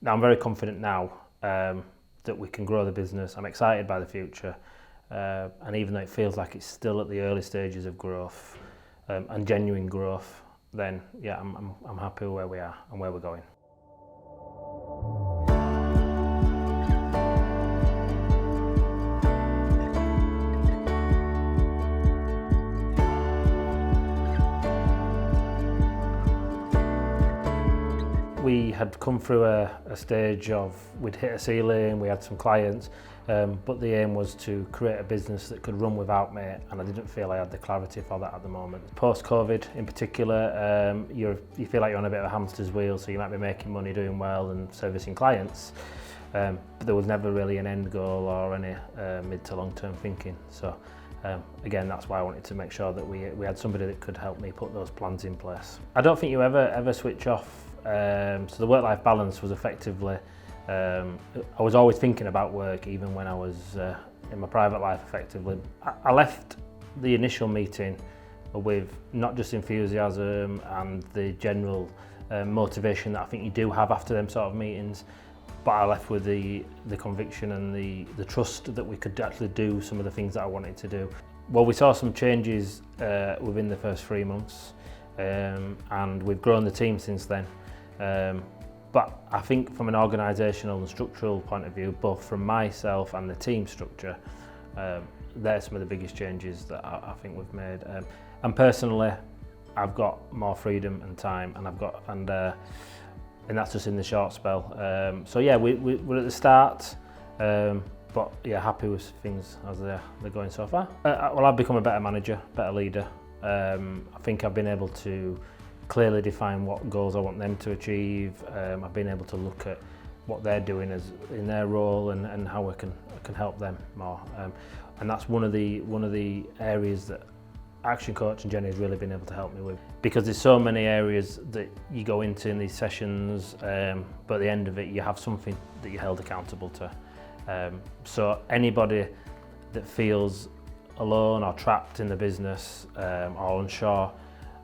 Now I'm very confident now that we can grow the business. I'm excited by the future, and even though it feels like it's still at the early stages of growth and genuine growth, then yeah, I'm happy where we are and where we're going. We had come through a stage of, we'd hit a ceiling, we had some clients, but the aim was to create a business that could run without me, and I didn't feel I had the clarity for that at the moment. Post-COVID in particular, you feel like you're on a bit of a hamster's wheel, so you might be making money, doing well and servicing clients, but there was never really an end goal or any mid to long-term thinking. So again, that's why I wanted to make sure that we had somebody that could help me put those plans in place. I don't think you ever switch off. So the work-life balance was effectively, I was always thinking about work even when I was in my private life effectively. I left the initial meeting with not just enthusiasm and the general motivation that I think you do have after them sort of meetings, but I left with the conviction and the trust that we could actually do some of the things that I wanted to do. Well, we saw some changes within the first 3 months, and we've grown the team since then. But I think from an organisational and structural point of view, both from myself and the team structure, they're some of the biggest changes that I think we've made. And personally, I've got more freedom and time, and that's just in the short spell. So yeah, we're at the start, but yeah, happy with things as they're going so far. Well, I've become a better manager, better leader. I think I've been able to clearly define what goals I want them to achieve. I've been able to look at what they're doing as in their role and how I can help them more. And that's one of the areas that Action Coach and Jenny has really been able to help me with, because there's so many areas that you go into in these sessions, but at the end of it you have something that you're held accountable to. So anybody that feels alone or trapped in the business or unsure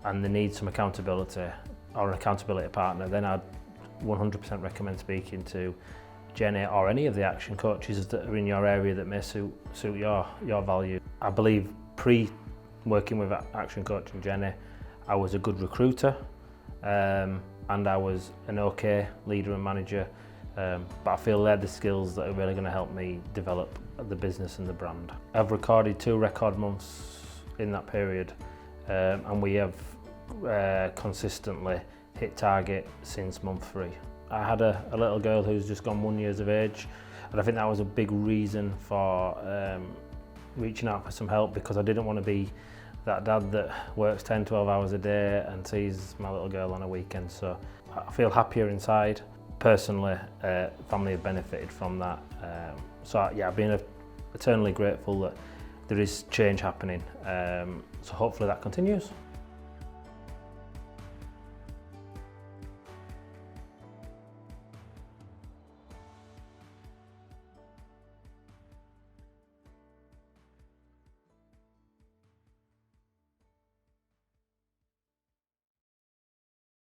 and they need some accountability or an accountability partner, then I'd 100% recommend speaking to Jenny or any of the action coaches that are in your area that may suit your value. I believe working with Action Coach and Jenny, I was a good recruiter, and I was an okay leader and manager, but I feel they're the skills that are really going to help me develop the business and the brand. I've recorded 2 record months in that period, and we have consistently hit target since month 3. I had a little girl who's just gone 1 year of age, and I think that was a big reason for reaching out for some help, because I didn't want to be that dad that works 10-12 hours a day and sees my little girl on a weekend. So I feel happier inside. Personally, family have benefited from that. So yeah, I've been eternally grateful that there is change happening. So hopefully that continues.